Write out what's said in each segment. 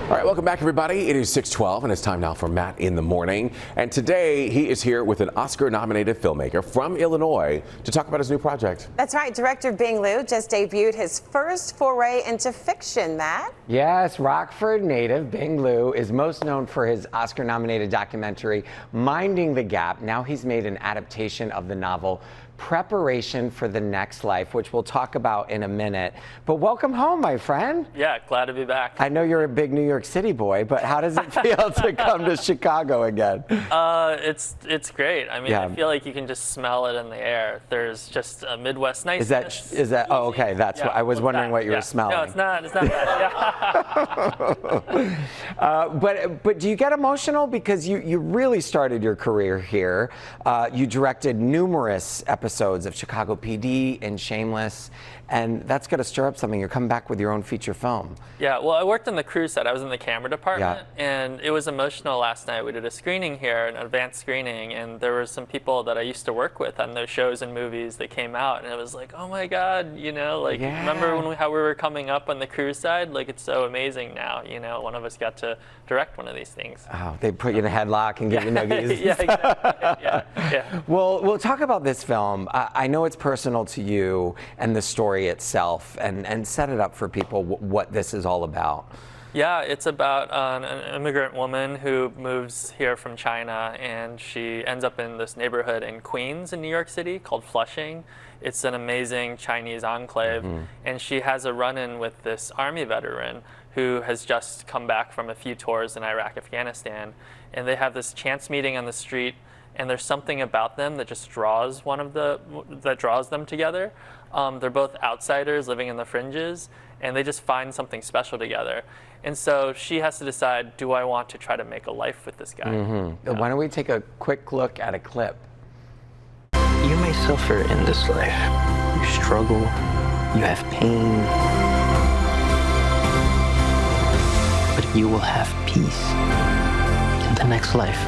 All right, welcome back, everybody. It is 6:12, and it's time now for Matt in the Morning. And today, he is here with an Oscar-nominated filmmaker from Illinois to talk about his new project. That's right. Director Bing Liu just debuted his first foray into fiction, Matt. Yes, Rockford native Bing Liu is most known for his Oscar-nominated documentary, Minding the Gap. Now he's made an adaptation of the novel Preparation for the Next Life, which we'll talk about in a minute. But welcome home, my friend. Yeah, glad to be back. I know you're a big New York City boy, but how does it feel to come to Chicago again? It's great. I mean, I feel like you can just smell it in the air. There's just a Midwest niceness. Is that? Oh, okay. That's what I was wondering. What you were smelling. No, it's not. It's not bad. But do you get emotional because you really started your career here? You directed numerous episodes of Chicago PD and Shameless, and that's got to stir up something. You're coming back with your own feature film. Yeah, well, I worked on the crew set. I was in the camera department, and it was emotional last night. We did a screening here, an advanced screening, and there were some people that I used to work with on those shows and movies that came out, and it was like, oh my God, you know, like, remember how we were coming up on the crew side? Like, it's so amazing now, you know, one of us got to direct one of these things. Oh, they put you in a headlock and give you nuggies. Yeah, exactly. Yeah. Well, we'll talk about this film. I know it's personal to you and the story itself, and set it up for people what this is all about. Yeah, it's about an immigrant woman who moves here from China, and she ends up in this neighborhood in Queens in New York City called Flushing. It's an amazing Chinese enclave, and she has a run-in with this army veteran who has just come back from a few tours in Iraq, Afghanistan, and they have this chance meeting on the street, and there's something about them that just draws them together. They're both outsiders living in the fringes, and they just find something special together. And so she has to decide, do I want to try to make a life with this guy? Why don't we take a quick look at a clip? You may suffer in this life. You struggle, you have pain, but you will have peace in the next life.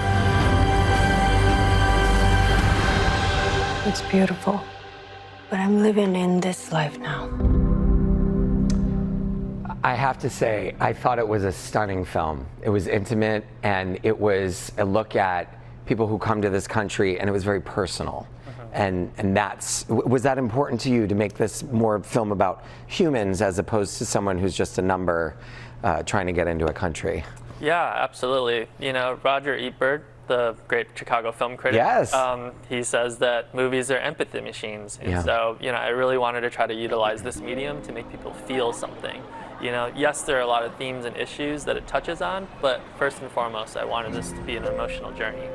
It's beautiful, but I'm living in this life now. I have to say, I thought it was a stunning film. It was intimate, and it was a look at people who come to this country, and it was very personal. And was that important to you to make this more film about humans as opposed to someone who's just a number trying to get into a country? Yeah, absolutely. You know, Roger Ebert, the great Chicago film critic, he says that movies are empathy machines. And so, you know, I really wanted to try to utilize this medium to make people feel something. You know, yes, there are a lot of themes and issues that it touches on, but first and foremost, I wanted this to be an emotional journey.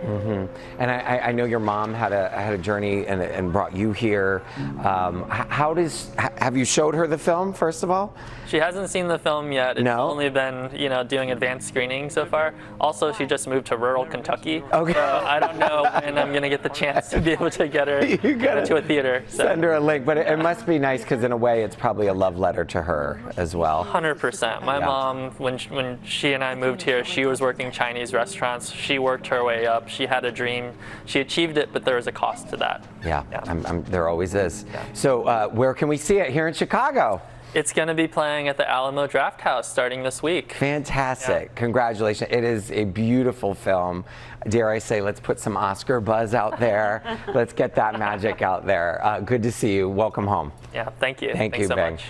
And I know your mom had a journey and brought you here. Have you showed her the film, first of all? She hasn't seen the film yet. It's only been, you know, doing advanced screening so far. Also, she just moved to rural Kentucky. Okay. So I don't know when I'm going to get the chance to be able to get her to a theater. So. Send her a link, but it must be nice because in a way it's probably a love letter to her as well. 100%. My mom, when she and I moved here, she was working Chinese restaurants. She worked her way up. She had a dream. She achieved it, but there was a cost to that. There always is. So where can we see it here in Chicago? It's going to be playing at the Alamo Draft House starting this week. Fantastic. Congratulations. It is a beautiful film. Dare I say, let's put some Oscar buzz out there. Let's get that magic out there. Good to see you. Welcome home. Yeah, thank you. Thanks so Bing. much.